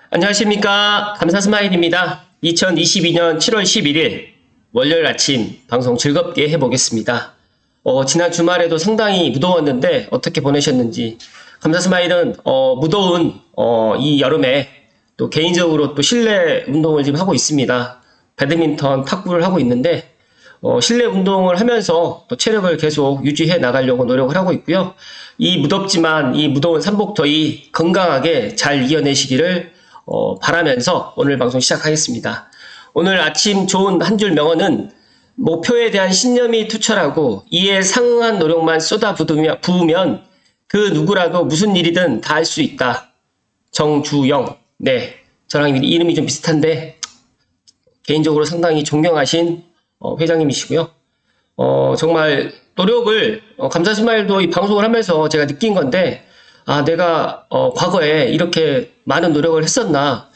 안녕하십니까. 감사스마일입니다. 2022년 7월 11일 월요일 아침 방송 즐겁게 해보겠습니다. 지난 주말에도 상당히 무더웠는데 어떻게 보내셨는지. 감사스마일은 무더운 이 여름에 또 개인적으로 또 실내 운동을 지금 하고 있습니다. 배드민턴, 탁구를 하고 있는데 실내 운동을 하면서 또 체력을 계속 유지해 나가려고 노력을 하고 있고요. 이 무덥지만 이 무더운 삼복더위 건강하게 잘 이겨내시기를 바라면서 오늘 방송 시작하겠습니다. 오늘 아침 좋은 한 줄 명언은 목표에 대한 신념이 투철하고 이에 상응한 노력만 부으면 그 누구라도 무슨 일이든 다 할 수 있다. 정주영. 네, 저랑 이름이 좀 비슷한데 개인적으로 상당히 존경하신 회장님이시고요. 정말 노력을 감사스마일도 이 방송을 하면서 제가 느낀 건데 내가 과거에 이렇게 많은 노력을 했었나,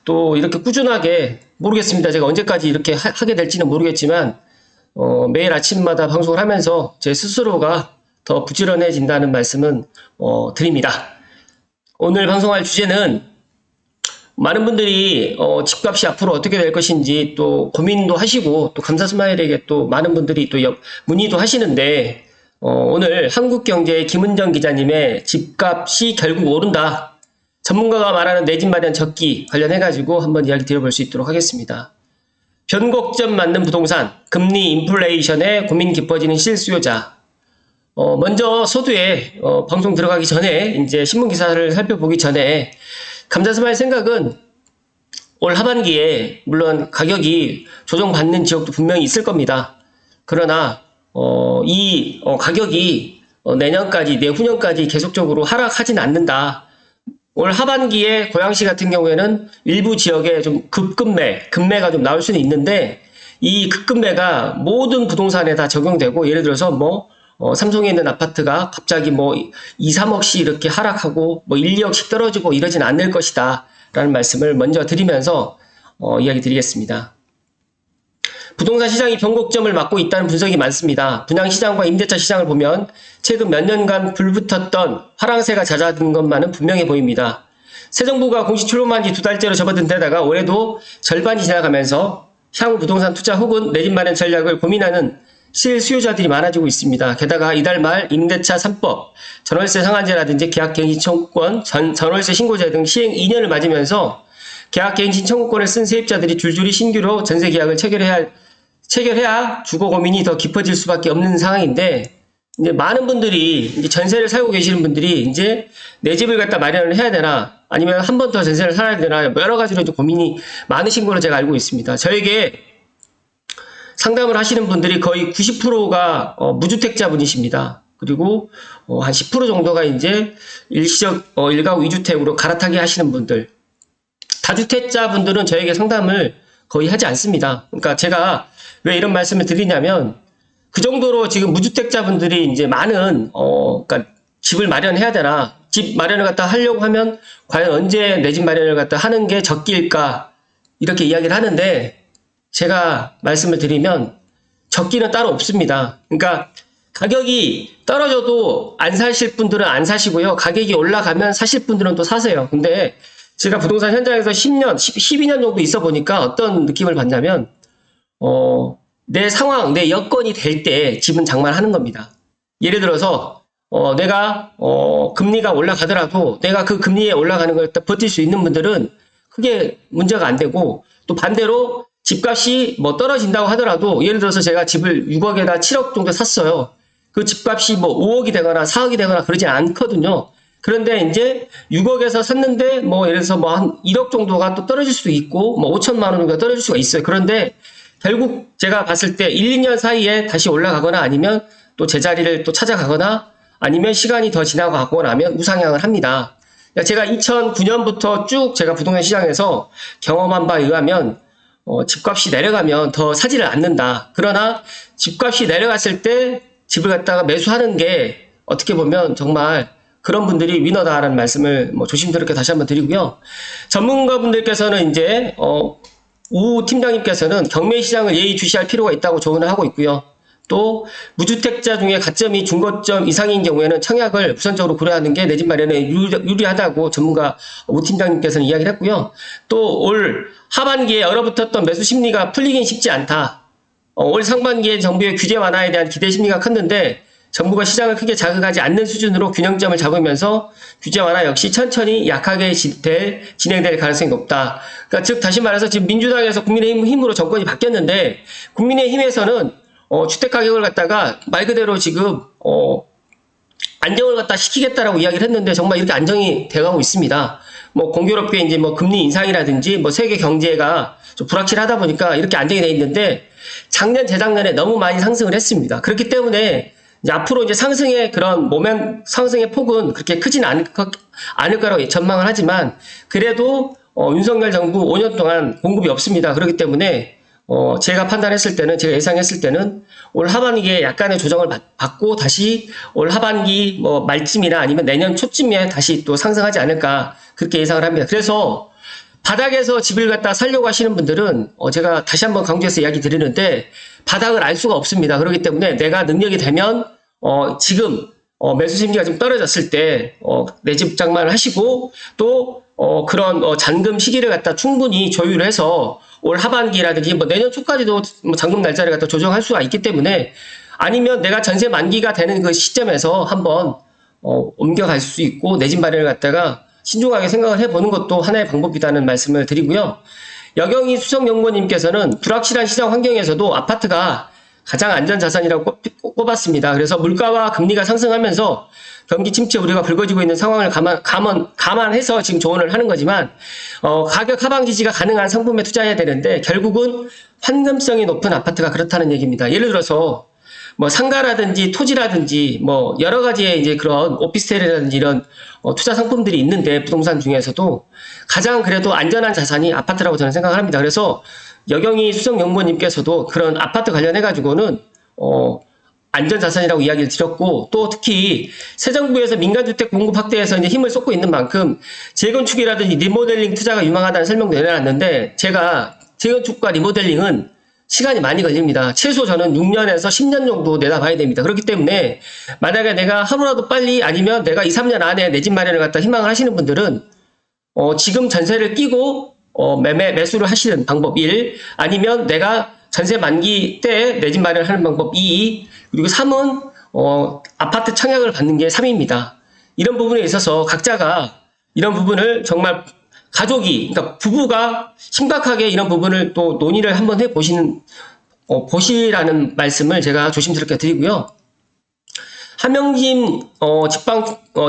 또 이렇게 꾸준하게, 모르겠습니다. 제가 언제까지 이렇게 하게 될지는 모르겠지만 매일 아침마다 방송을 하면서 제 스스로가 더 부지런해진다는 말씀은 드립니다. 오늘 방송할 주제는 많은 분들이 집값이 앞으로 어떻게 될 것인지 또 고민도 하시고, 또 감사스마일에게 또 많은 분들이 또 문의도 하시는데 오늘 한국경제의 김은정 기자님의 집값이 결국 오른다, 전문가가 말하는 내 집 마련 적기 관련해가지고 한번 이야기 드려볼 수 있도록 하겠습니다. 변곡점 맞는 부동산, 금리 인플레이션에 고민 깊어지는 실수요자. 먼저 서두에 방송 들어가기 전에 이제 신문 기사를 살펴보기 전에 감사스마일 생각은 올 하반기에 물론 가격이 조정받는 지역도 분명히 있을 겁니다. 그러나 이 가격이 내년까지, 내후년까지 계속적으로 하락하진 않는다. 올 하반기에 고양시 같은 경우에는 일부 지역에 좀 급매가 좀 나올 수는 있는데, 이 급매가 모든 부동산에 다 적용되고, 예를 들어서 삼성에 있는 아파트가 갑자기 2, 3억씩 이렇게 하락하고 1, 2억씩 떨어지고 이러진 않을 것이다 라는 말씀을 먼저 드리면서 이야기 드리겠습니다. 부동산 시장이 변곡점을 맞고 있다는 분석이 많습니다. 분양시장과 임대차 시장을 보면 최근 몇 년간 불붙었던 화랑새가 잦아든 것만은 분명해 보입니다. 새 정부가 공식 출범한 지 2달째로 접어든 데다가 올해도 절반이 지나가면서 향후 부동산 투자 혹은 내 집 마련 전략을 고민하는 실수요자들이 많아지고 있습니다. 게다가 이달 말 임대차 3법, 전월세 상한제라든지 계약갱신 청구권, 전월세 신고제 등 시행 2년을 맞으면서 계약갱신 청구권을 쓴 세입자들이 줄줄이 신규로 전세 계약을 체결해야 주거 고민이 더 깊어질 수밖에 없는 상황인데, 이제 많은 분들이 이제 전세를 살고 계시는 분들이 이제 내 집을 갖다 마련을 해야 되나, 아니면 한 번 더 전세를 살아야 되나, 여러 가지로 좀 고민이 많으신 걸로 제가 알고 있습니다. 저에게 상담을 하시는 분들이 거의 90%가 무주택자 분이십니다. 그리고 한 10% 정도가 이제 일시적 일가구 2주택으로 갈아타기 하시는 분들. 다주택자 분들은 저에게 상담을 거의 하지 않습니다. 그러니까 제가 왜 이런 말씀을 드리냐면, 그 정도로 지금 무주택자 분들이 이제 많은 그러니까 집을 마련해야 되나, 집 마련을 갖다 하려고 하면 과연 언제 내 집 마련을 갖다 하는 게 적기일까, 이렇게 이야기를 하는데, 제가 말씀을 드리면 적기는 따로 없습니다. 그러니까 가격이 떨어져도 안 사실 분들은 안 사시고요. 가격이 올라가면 사실 분들은 또 사세요. 근데 제가 부동산 현장에서 10년, 12년 정도 있어 보니까 어떤 느낌을 받냐면, 내 상황, 내 여건이 될 때 집은 장만하는 겁니다. 예를 들어서 내가 금리가 올라가더라도 내가 그 금리에 올라가는 걸 버틸 수 있는 분들은 크게 문제가 안 되고, 또 반대로 집값이 떨어진다고 하더라도, 예를 들어서 제가 집을 6억에다 7억 정도 샀어요. 그 집값이 5억이 되거나 4억이 되거나 그러지 않거든요. 그런데 이제 6억에서 샀는데 예를 들어서 한 1억 정도가 또 떨어질 수도 있고 5천만 원 정도가 떨어질 수가 있어요. 그런데 결국 제가 봤을 때 1, 2년 사이에 다시 올라가거나, 아니면 또 제자리를 또 찾아가거나, 아니면 시간이 더 지나가고 나면 우상향을 합니다. 제가 2009년부터 쭉 제가 부동산 시장에서 경험한 바에 의하면 집값이 내려가면 더 사지를 않는다. 그러나 집값이 내려갔을 때 집을 갖다가 매수하는 게 어떻게 보면 정말 그런 분들이 위너다라는 말씀을 조심스럽게 다시 한번 드리고요. 전문가분들께서는 이제 우 팀장님께서는 경매 시장을 예의주시할 필요가 있다고 조언을 하고 있고요. 또 무주택자 중에 가점이 중고점 이상인 경우에는 청약을 우선적으로 고려하는 게 내 집 마련에 유리하다고 전문가 오 팀장님께서는 이야기를 했고요. 또 올 하반기에 얼어붙었던 매수 심리가 풀리긴 쉽지 않다. 올 상반기에 정부의 규제 완화에 대한 기대 심리가 컸는데 정부가 시장을 크게 자극하지 않는 수준으로 균형점을 잡으면서 규제 완화 역시 천천히 약하게 진행될 가능성이 높다. 그러니까 즉 다시 말해서 지금 민주당에서 국민의힘으로 정권이 바뀌었는데 국민의힘에서는 주택가격을 갖다가 말 그대로 지금 안정을 갖다 시키겠다라고 이야기를 했는데 정말 이렇게 안정이 돼가고 있습니다. 뭐 공교롭게 이제 뭐 금리 인상이라든지 뭐 세계 경제가 좀 불확실하다 보니까 이렇게 안정이 돼 있는데 작년 재작년에 너무 많이 상승을 했습니다. 그렇기 때문에 이제 앞으로 이제 상승의 그런 상승의 폭은 그렇게 크진 않을 거라고 전망을 하지만 그래도 윤석열 정부 5년 동안 공급이 없습니다. 그렇기 때문에 제가 판단했을 때는 제가 예상했을 때는 올 하반기에 약간의 조정을 받고 다시 올 하반기 뭐 말쯤이나 아니면 내년 초쯤에 다시 또 상승하지 않을까 그렇게 예상을 합니다. 그래서 바닥에서 집을 갖다 살려고 하시는 분들은 제가 다시 한번 강조해서 이야기 드리는데 바닥을 알 수가 없습니다. 그렇기 때문에 내가 능력이 되면 지금 매수 심리가 좀 떨어졌을 때 내 집 장만을 하시고 또 그런 잔금 시기를 갖다 충분히 조율해서 올 하반기라든지 뭐 내년 초까지도 뭐 잔금 날짜를 갖다 조정할 수가 있기 때문에 아니면 내가 전세 만기가 되는 그 시점에서 한번 옮겨갈 수 있고 내 집 마련을 갖다가 신중하게 생각을 해보는 것도 하나의 방법이라는 말씀을 드리고요. 여경희 수석연구원님께서는 불확실한 시장 환경에서도 아파트가 가장 안전자산이라고 꼽았습니다. 그래서 물가와 금리가 상승하면서 경기 침체 우려가 불거지고 있는 상황을 감안해서 지금 조언을 하는 거지만 가격 하방 지지가 가능한 상품에 투자해야 되는데 결국은 환금성이 높은 아파트가 그렇다는 얘기입니다. 예를 들어서 뭐 상가라든지 토지라든지 뭐 여러 가지의 이제 그런 오피스텔이라든지 이런 투자 상품들이 있는데 부동산 중에서도 가장 그래도 안전한 자산이 아파트라고 저는 생각을 합니다. 그래서 여경희 수석연구원님께서도 그런 아파트 관련해 가지고는 안전자산이라고 이야기를 드렸고 또 특히 새 정부에서 민간주택 공급 확대에서 이제 힘을 쏟고 있는 만큼 재건축이라든지 리모델링 투자가 유망하다는 설명도 내놨는데 제가 재건축과 리모델링은 시간이 많이 걸립니다. 최소 저는 6년에서 10년 정도 내다봐야 됩니다. 그렇기 때문에 만약에 내가 하루라도 빨리 아니면 내가 2, 3년 안에 내 집 마련을 갖다 희망을 하시는 분들은 지금 전세를 끼고 매수를 하시는 방법 1, 아니면 내가 전세 만기 때 내 집 마련을 하는 방법 2, 그리고 3은 아파트 청약을 받는 게 3입니다. 이런 부분에 있어서 각자가 이런 부분을 정말 가족이, 그러니까 부부가 심각하게 이런 부분을 또 논의를 한번 보시라는 말씀을 제가 조심스럽게 드리고요. 한명진 직방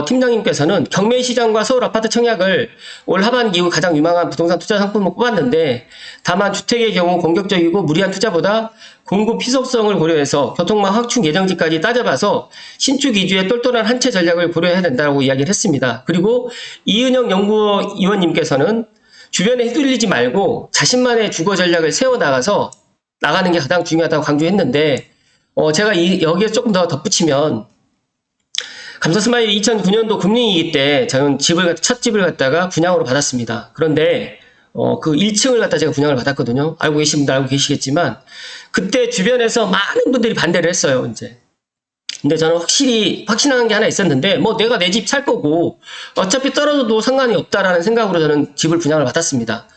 팀장님께서는 경매시장과 서울 아파트 청약을 올 하반기 이후 가장 유망한 부동산 투자 상품으로 꼽았는데 다만 주택의 경우 공격적이고 무리한 투자보다 공급 희소성을 고려해서 교통망 확충 예정지까지 따져봐서 신축 위주의 똘똘한 한 채 전략을 고려해야 된다고 이야기를 했습니다. 그리고 이은영 연구위원님께서는 주변에 휘둘리지 말고 자신만의 주거 전략을 세워나가서 나가는 게 가장 중요하다고 강조했는데 제가 여기에 조금 더 덧붙이면 감사스마일 2009년도 금융위기 때 저는 첫 집을 갖다가 분양으로 받았습니다. 그런데 그 1층을 갖다 제가 분양을 받았거든요. 알고 계신 분들 알고 계시겠지만 그때 주변에서 많은 분들이 반대를 했어요. 이제. 근데 저는 확신한 게 하나 있었는데 뭐 내가 내 집 살 거고 어차피 떨어져도 상관이 없다라는 생각으로 저는 집을 분양을 받았습니다.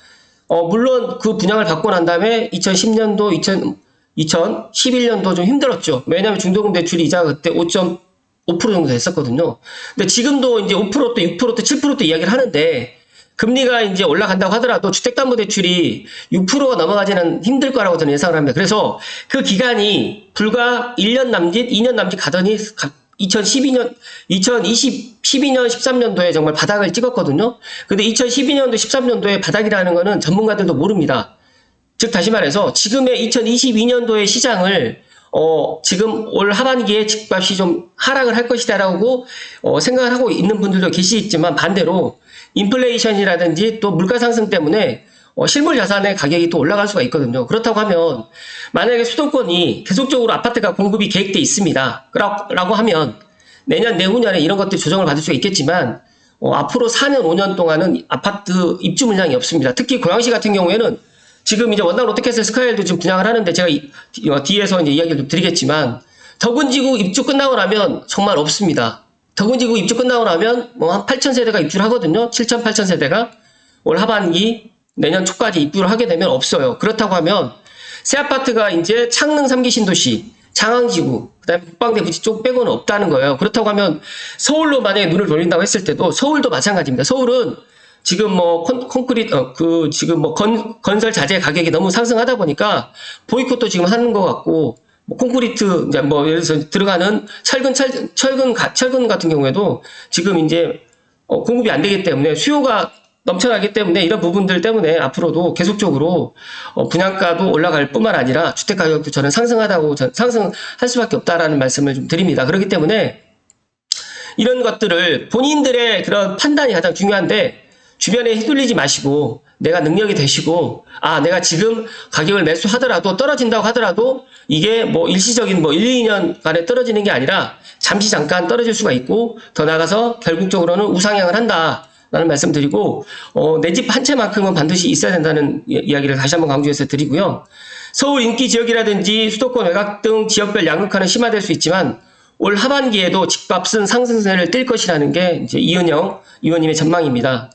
물론 그 분양을 받고 난 다음에 2010년도, 2011년도 좀 힘들었죠. 왜냐하면 중도금 대출 이자가 그때 5.5% 정도 됐었거든요. 근데 지금도 이제 5%또 6%또 7%또 이야기를 하는데 금리가 이제 올라간다고 하더라도 주택담보대출이 6%가 넘어가지는 힘들 거라고 저는 예상을 합니다. 그래서 그 기간이 불과 1년 남짓, 2년 남짓 가더니 12년, 13년도에 정말 바닥을 찍었거든요. 근데 2012년도, 13년도에 바닥이라는 거는 전문가들도 모릅니다. 즉 다시 말해서 지금의 2022년도의 시장을 지금 올 하반기에 집값이 좀 하락을 할 것이다라고 생각을 하고 있는 분들도 계시겠지만 반대로 인플레이션이라든지 또 물가 상승 때문에 실물 자산의 가격이 또 올라갈 수가 있거든요. 그렇다고 하면 만약에 수도권이 계속적으로 아파트가 공급이 계획돼 있습니다. 라고 하면 내년 내후년에 이런 것들 조정을 받을 수가 있겠지만 앞으로 4년 5년 동안은 아파트 입주 물량이 없습니다. 특히 고양시 같은 경우에는 지금 이제 원당 롯데캐슬 스카이힐도 지금 분양을 하는데 제가 뒤에서 이제 이야기를 좀 드리겠지만 덕은지구 입주 끝나고 나면 정말 없습니다. 덕은지구 입주 끝나고 나면 뭐 한 8,000세대가 입주를 하거든요. 7,000, 8,000세대가 올 하반기 내년 초까지 입주를 하게 되면 없어요. 그렇다고 하면 새 아파트가 이제 창릉 3기 신도시, 장항지구, 그다음에 국방대 부지 쪽 빼고는 없다는 거예요. 그렇다고 하면 서울로 만약에 눈을 돌린다고 했을 때도 서울도 마찬가지입니다. 서울은 지금 뭐 콘크리트 지금 뭐 건설 자재 가격이 너무 상승하다 보니까 보이콧도 지금 하는 것 같고 뭐 콘크리트 이제 뭐 예를 들어서 들어가는 철근 같은 경우에도 지금 이제 공급이 안 되기 때문에 수요가 넘쳐나기 때문에 이런 부분들 때문에 앞으로도 계속적으로 분양가도 올라갈 뿐만 아니라 주택 가격도 저는 상승할 수밖에 없다라는 말씀을 좀 드립니다. 그렇기 때문에 이런 것들을 본인들의 그런 판단이 가장 중요한데 주변에 휘둘리지 마시고 내가 능력이 되시고 내가 지금 가격을 매수하더라도 떨어진다고 하더라도 이게 뭐 일시적인 뭐 1, 2년간에 떨어지는 게 아니라 잠시 잠깐 떨어질 수가 있고 더 나아가서 결국적으로는 우상향을 한다. 라는 말씀 드리고 내 집 한 채만큼은 반드시 있어야 된다는 이야기를 다시 한번 강조해서 드리고요. 서울 인기 지역이라든지 수도권 외곽 등 지역별 양극화는 심화될 수 있지만 올 하반기에도 집값은 상승세를 띌 것이라는 게 이제 이은영 의원님의 전망입니다.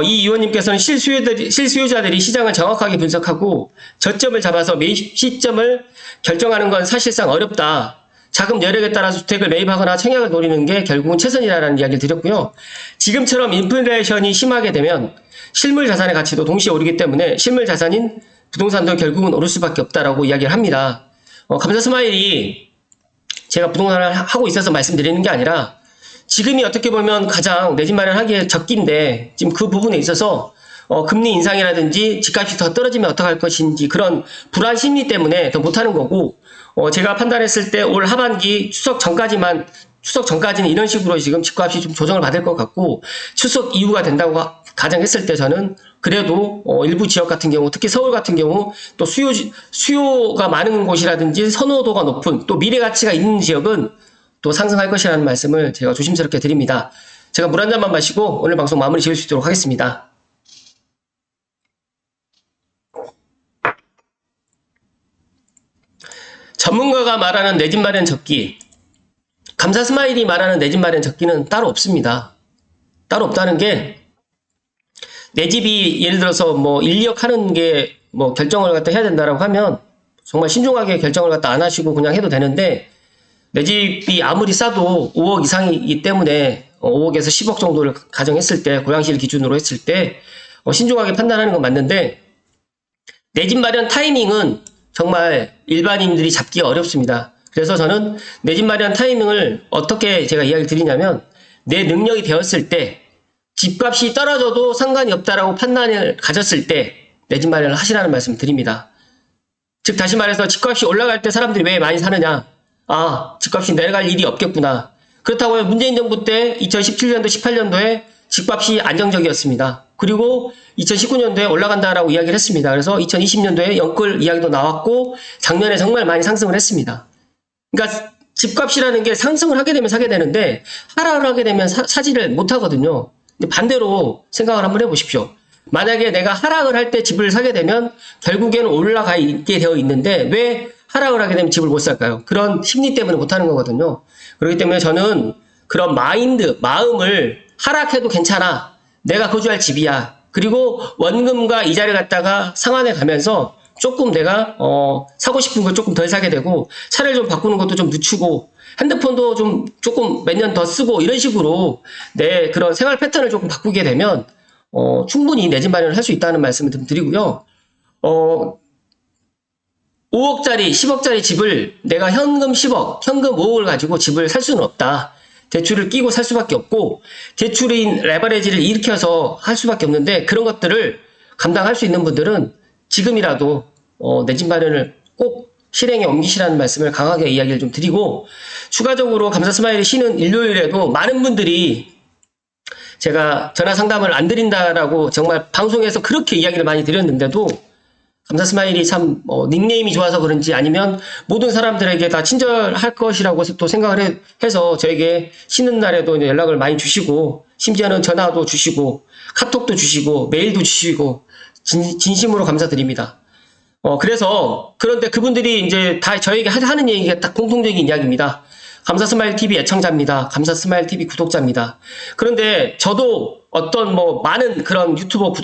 이 의원님께서는 실수요자들이 시장을 정확하게 분석하고 저점을 잡아서 매입 시점을 결정하는 건 사실상 어렵다. 자금 여력에 따라서 주택을 매입하거나 청약을 노리는 게 결국은 최선이라는 이야기를 드렸고요. 지금처럼 인플레이션이 심하게 되면 실물 자산의 가치도 동시에 오르기 때문에 실물 자산인 부동산도 결국은 오를 수밖에 없다라고 이야기를 합니다. 감사 스마일이 제가 부동산을 하고 있어서 말씀드리는 게 아니라 지금이 어떻게 보면 가장 내 집 마련하기에 적기인데 지금 그 부분에 있어서 금리 인상이라든지 집값이 더 떨어지면 어떡할 것인지 그런 불안 심리 때문에 더 못하는 거고 제가 판단했을 때 올 하반기 추석 전까지는 이런 식으로 지금 집값이 좀 조정을 받을 것 같고 추석 이후가 된다고 가정했을 때 저는 그래도 일부 지역 같은 경우 특히 서울 같은 경우 또 수요가 많은 곳이라든지 선호도가 높은 또 미래 가치가 있는 지역은 또 상승할 것이라는 말씀을 제가 조심스럽게 드립니다. 제가 물 한 잔만 마시고 오늘 방송 마무리 지을 수 있도록 하겠습니다. 전문가가 말하는 내 집 마련 적기, 감사 스마일이 말하는 내 집 마련 적기는 따로 없습니다. 따로 없다는 게 내 집이 예를 들어서 뭐 1, 2억 하는 게 뭐 결정을 갖다 해야 된다라고 하면 정말 신중하게 결정을 갖다 안 하시고 그냥 해도 되는데 내 집이 아무리 싸도 5억 이상이기 때문에 5억에서 10억 정도를 가정했을 때 고양시를 기준으로 했을 때 신중하게 판단하는 건 맞는데 내 집 마련 타이밍은 정말 일반인들이 잡기가 어렵습니다. 그래서 저는 내 집 마련 타이밍을 어떻게 제가 이야기를 드리냐면 내 능력이 되었을 때 집값이 떨어져도 상관이 없다라고 판단을 가졌을 때 내 집 마련을 하시라는 말씀을 드립니다. 즉 다시 말해서 집값이 올라갈 때 사람들이 왜 많이 사느냐, 집값이 내려갈 일이 없겠구나. 그렇다고 하면 문재인 정부 때 2017년도 18년도에 집값이 안정적이었습니다. 그리고 2019년도에 올라간다라고 이야기를 했습니다. 그래서 2020년도에 영끌 이야기도 나왔고 작년에 정말 많이 상승을 했습니다. 그러니까 집값이라는 게 상승을 하게 되면 사게 되는데 하락을 하게 되면 사지를 못하거든요. 근데 반대로 생각을 한번 해보십시오. 만약에 내가 하락을 할 때 집을 사게 되면 결국에는 올라가 있게 되어 있는데 왜 하락을 하게 되면 집을 못 살까요? 그런 심리 때문에 못하는 거거든요. 그렇기 때문에 저는 그런 마음을 하락해도 괜찮아. 내가 거주할 집이야. 그리고 원금과 이자를 갖다가 상환해 가면서 조금 내가 사고 싶은 걸 조금 덜 사게 되고 차를 좀 바꾸는 것도 좀 늦추고 핸드폰도 좀 조금 몇 년 더 쓰고 이런 식으로 내 그런 생활 패턴을 조금 바꾸게 되면 충분히 내 집 마련을 할 수 있다는 말씀을 좀 드리고요. 5억짜리, 10억짜리 집을 내가 현금 10억, 현금 5억을 가지고 집을 살 수는 없다. 대출을 끼고 살 수밖에 없고 대출인 레버리지를 일으켜서 할 수밖에 없는데 그런 것들을 감당할 수 있는 분들은 지금이라도 내 집 마련을 꼭 실행에 옮기시라는 말씀을 강하게 이야기를 좀 드리고 추가적으로 감사 스마일이 쉬는 일요일에도 많은 분들이 제가 전화 상담을 안 드린다라고 정말 방송에서 그렇게 이야기를 많이 드렸는데도 감사 스마일이 참 닉네임이 좋아서 그런지 아니면 모든 사람들에게 다 친절할 것이라고 또 생각을 해서 저에게 쉬는 날에도 이제 연락을 많이 주시고 심지어는 전화도 주시고 카톡도 주시고 메일도 주시고 진심으로 감사드립니다. 그래서 그런데 그분들이 이제 다 저에게 하는 얘기가 딱 공통적인 이야기입니다. 감사 스마일 TV 애청자입니다. 감사 스마일 TV 구독자입니다. 그런데 저도 어떤 뭐 많은 그런 유튜버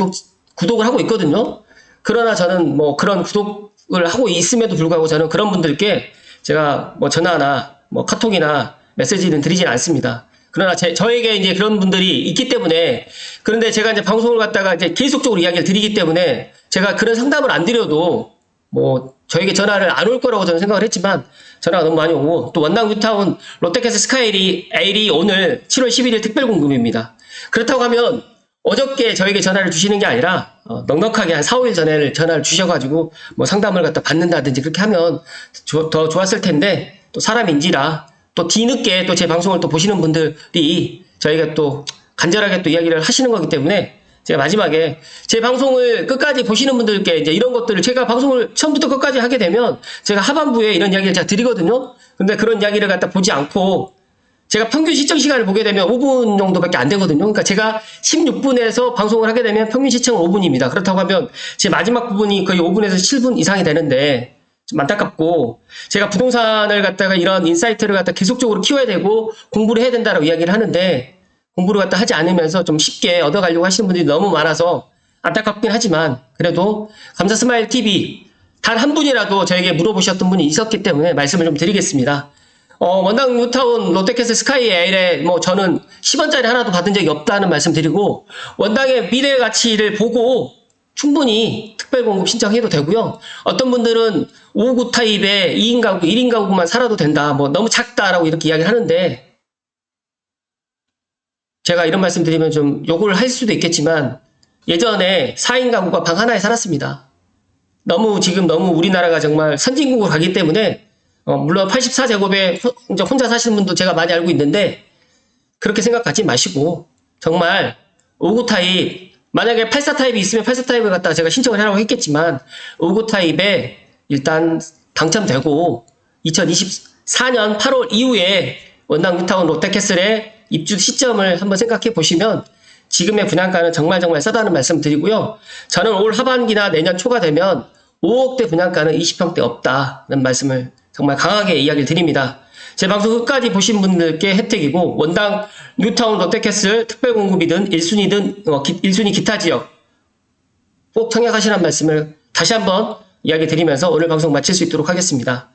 구독을 하고 있거든요. 그러나 저는 뭐 그런 구독을 하고 있음에도 불구하고 저는 그런 분들께 제가 뭐 전화나 뭐 카톡이나 메시지는 드리진 않습니다. 그러나 저에게 이제 그런 분들이 있기 때문에, 그런데 제가 이제 방송을 갖다가 이제 계속적으로 이야기를 드리기 때문에 제가 그런 상담을 안 드려도 뭐 저에게 전화를 안 올 거라고 저는 생각을 했지만 전화가 너무 많이 오고, 또 원당 뉴타운 롯데캐슬 스카이레일이 오늘 7월 11일 특별 공급입니다. 그렇다고 하면 어저께 저에게 전화를 주시는 게 아니라 넉넉하게 한 4, 5일 전에 전화를 주셔가지고 뭐 상담을 갖다 받는다든지 그렇게 하면 더 좋았을 텐데, 또 사람인지라 또 뒤늦게 또 제 방송을 또 보시는 분들이 저희가 또 간절하게 또 이야기를 하시는 거기 때문에 제가 마지막에 제 방송을 끝까지 보시는 분들께 이제 이런 것들을, 제가 방송을 처음부터 끝까지 하게 되면 제가 하반부에 이런 이야기를 제가 드리거든요. 근데 그런 이야기를 갖다 보지 않고 제가 평균 시청 시간을 보게 되면 5분 정도밖에 안 되거든요. 그러니까 제가 16분에서 방송을 하게 되면 평균 시청은 5분입니다. 그렇다고 하면 제 마지막 부분이 거의 5분에서 7분 이상이 되는데 좀 안타깝고, 제가 부동산을 갖다가 이런 인사이트를 갖다 계속적으로 키워야 되고 공부를 해야 된다라고 이야기를 하는데 공부를 갖다 하지 않으면서 좀 쉽게 얻어가려고 하시는 분들이 너무 많아서 안타깝긴 하지만, 그래도 감사 스마일 TV 단 한 분이라도 저에게 물어보셨던 분이 있었기 때문에 말씀을 좀 드리겠습니다. 원당 뉴타운 롯데캐슬 스카이에일에 뭐 저는 10원짜리 하나도 받은 적이 없다는 말씀 드리고, 원당의 미래 가치를 보고 충분히 특별 공급 신청해도 되고요. 어떤 분들은 5구 타입의 2인 가구, 1인 가구만 살아도 된다, 뭐 너무 작다라고 이렇게 이야기를 하는데, 제가 이런 말씀 드리면 좀 욕을 할 수도 있겠지만 예전에 4인 가구가 방 하나에 살았습니다. 지금 너무 우리나라가 정말 선진국으로 가기 때문에 물론 84제곱에 혼자 사시는 분도 제가 많이 알고 있는데, 그렇게 생각하지 마시고 정말 5구 타입, 만약에 84 타입이 있으면 84 타입을 갖다가 제가 신청을 하라고 했겠지만 5구 타입에 일단 당첨되고 2024년 8월 이후에 원당 뉴타운 롯데캐슬의 입주 시점을 한번 생각해 보시면 지금의 분양가는 정말 싸다는 말씀 드리고요. 저는 올 하반기나 내년 초가 되면 5억대 분양가는 20평대 없다는 말씀을 정말 강하게 이야기를 드립니다. 제 방송 끝까지 보신 분들께 혜택이고, 원당 뉴타운 롯데캐슬 특별 공급이든 1순위 기타 지역 꼭 청약하시라는 말씀을 다시 한번 이야기 드리면서 오늘 방송 마칠 수 있도록 하겠습니다.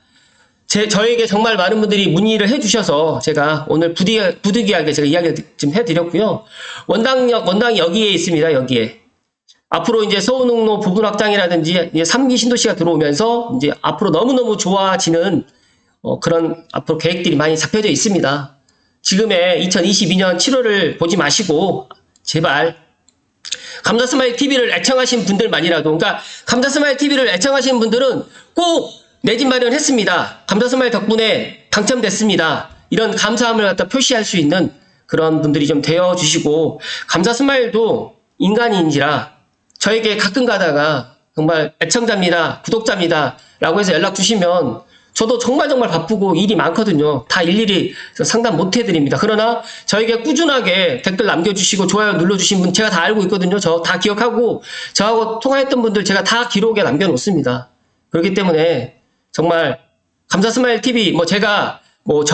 저에게 정말 많은 분들이 문의를 해주셔서 제가 오늘 부득이하게 제가 이야기를 좀 해드렸고요. 원당이 여기에 있습니다. 여기에. 앞으로 이제 서운흥로 부분 확장이라든지 3기 신도시가 들어오면서 이제 앞으로 너무너무 좋아지는 그런 앞으로 계획들이 많이 잡혀져 있습니다. 지금의 2022년 7월을 보지 마시고 제발 감사 스마일 TV를 애청하신 분들만이라도, 그러니까 감사 스마일 TV를 애청하시는 분들은 꼭 내 집 마련했습니다, 감사 스마일 덕분에 당첨됐습니다, 이런 감사함을 갖다 표시할 수 있는 그런 분들이 좀 되어주시고, 감사 스마일도 인간인지라 저에게 가끔 가다가 정말 애청자입니다, 구독자입니다 라고 해서 연락 주시면 저도 정말 바쁘고 일이 많거든요. 다 일일이 상담 못 해드립니다. 그러나 저에게 꾸준하게 댓글 남겨주시고 좋아요 눌러주신 분 제가 다 알고 있거든요. 저 다 기억하고 저하고 통화했던 분들 제가 다 기록에 남겨놓습니다. 그렇기 때문에 정말 감사 스마일 TV 제가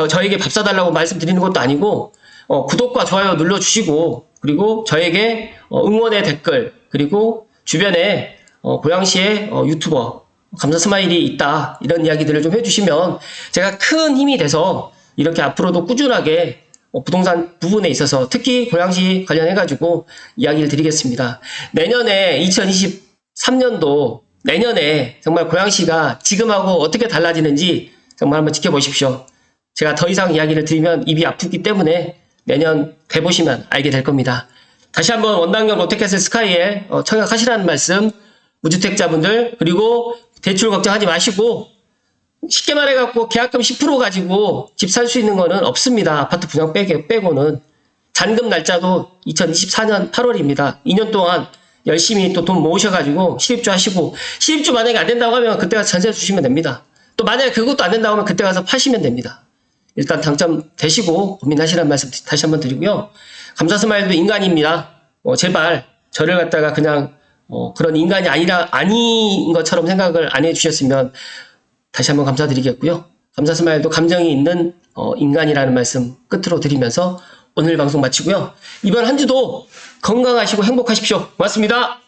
저에게 밥 사달라고 말씀드리는 것도 아니고 구독과 좋아요 눌러주시고, 그리고 저에게 응원의 댓글, 그리고 주변에 고양시의 유튜버 감사 스마일이 있다, 이런 이야기들을 좀 해주시면 제가 큰 힘이 돼서 이렇게 앞으로도 꾸준하게 부동산 부분에 있어서 특히 고양시 관련해가지고 이야기를 드리겠습니다. 내년에 2023년도 내년에 정말 고양시가 지금하고 어떻게 달라지는지 정말 한번 지켜보십시오. 제가 더 이상 이야기를 드리면 입이 아프기 때문에 내년 돼보시면 알게 될 겁니다. 다시 한번 원당역 롯데캐슬 스카이에 청약하시라는 말씀, 무주택자분들, 그리고 대출 걱정하지 마시고, 쉽게 말해갖고 계약금 10% 가지고 집 살 수 있는 거는 없습니다. 아파트 분양 빼고는. 잔금 날짜도 2024년 8월입니다. 2년 동안 열심히 또 돈 모으셔가지고 실입주 하시고, 실입주 만약에 안 된다고 하면 그때 가서 전세 주시면 됩니다. 또 만약에 그것도 안 된다고 하면 그때 가서 파시면 됩니다. 일단 당첨되시고 고민하시라는 말씀 다시 한번 드리고요. 감사 스마일도 인간입니다. 제발 저를 갖다가 그냥 그런 인간이 아닌 것처럼 생각을 안 해주셨으면 다시 한번 감사드리겠고요. 감사스마일도 감정이 있는 인간이라는 말씀 끝으로 드리면서 오늘 방송 마치고요. 이번 한 주도 건강하시고 행복하십시오. 고맙습니다.